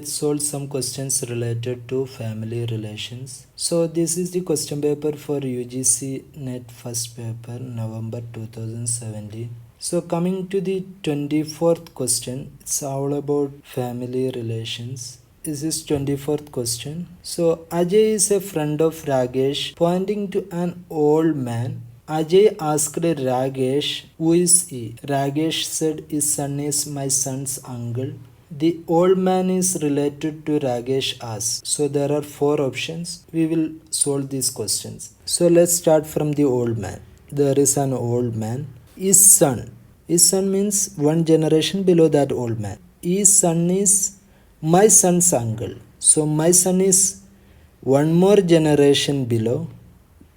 let's solve some questions related to family relations. So this is the question paper for UGC NET first paper, November 2017. So coming to the 24th question, it's all about family relations. This is 24th question. So Ajay is a friend of Ragesh. Pointing to an old man, Ajay asked Ragesh, who is he? Ragesh said, his son is my son's uncle. The old man is related to Ragesh as. So there are 4 options. We will solve these questions. So let's start from the old man. There is an old man. His son. His son means one generation below that old man. His son is my son's uncle. So my son is one more generation below.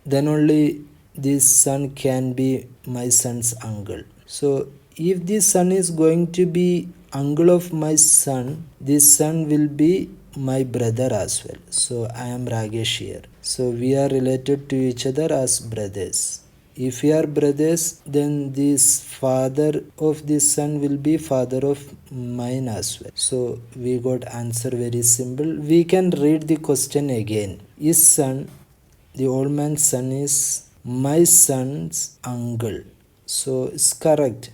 Then only this son can be my son's uncle. So if this son is going to be uncle of my son, this son will be my brother as well. So I am Ragesh here. So we are related to each other as brothers. If we are brothers, then this father of this son will be father of mine as well. So we got answer very simple. We can read the question again. His son, the old man's son, is my son's uncle. So it's correct.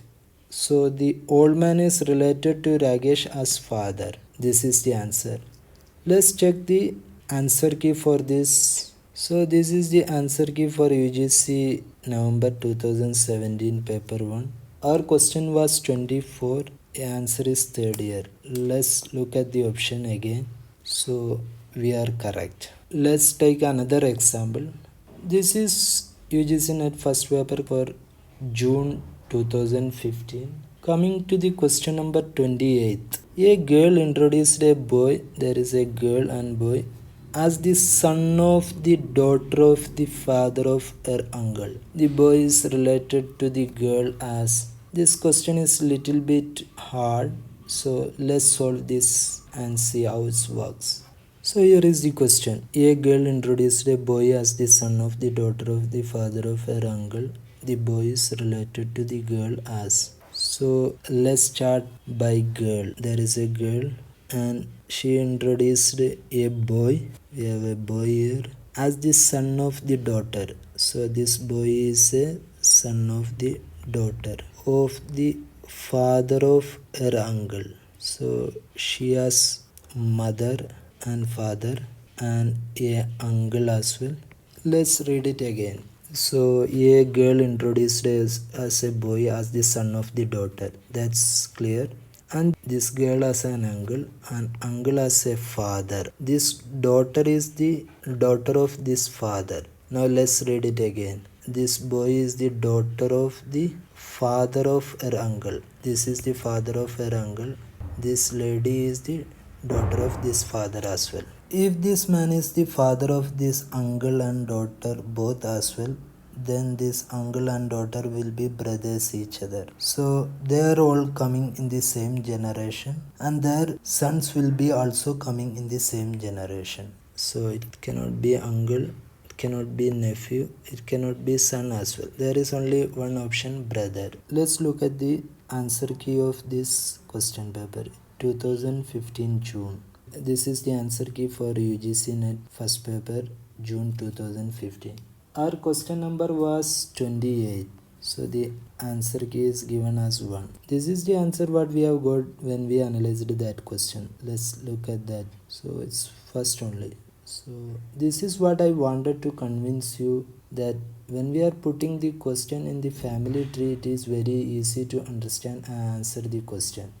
So the old man is related to Ragesh as father. This is the answer. Let's check the answer key for this. So this is the answer key for UGC November 2017 paper 1. Our question was 24. The answer is third year. Let's look at the option again. So we are correct. Let's take another example. This is UGC NET first paper for June 2015. Coming to the question number 28. A girl introduced a boy, there is a girl and boy, as the son of the daughter of the father of her uncle. The boy is related to the girl as. This question is little bit hard, so let's solve this and see how it works. So here is the question. A girl introduced a boy as the son of the daughter of the father of her uncle. The boy is related to the girl as. So let's start by girl. There is a girl and she introduced a boy. We have a boy here as the son of the daughter. So this boy is a son of the daughter of the father of her uncle. So she has mother and father and a uncle as well. Let's read it again. So a girl introduced as a boy as the son of the daughter. That's clear. And this girl has an uncle has a father. This daughter is the daughter of this father. Now let's read it again. This boy is the daughter of the father of her uncle. This is the father of her uncle. This lady is the daughter of this father as well. If this man is the father of this uncle and daughter both as well, then this uncle and daughter will be brothers each other. So they are all coming in the same generation and their sons will be also coming in the same generation. So it cannot be uncle, it cannot be nephew, it cannot be son as well. There is only one option, brother. Let's look at the answer key of this question paper, 2015 June. This is the answer key for UGC NET first paper, June 2015. Our question number was 28. So the answer key is given as 1. This is the answer what we have got when we analyzed that question. Let's look at that. So it's first only. So this is what I wanted to convince you, that when we are putting the question in the family tree, it is very easy to understand and answer the question.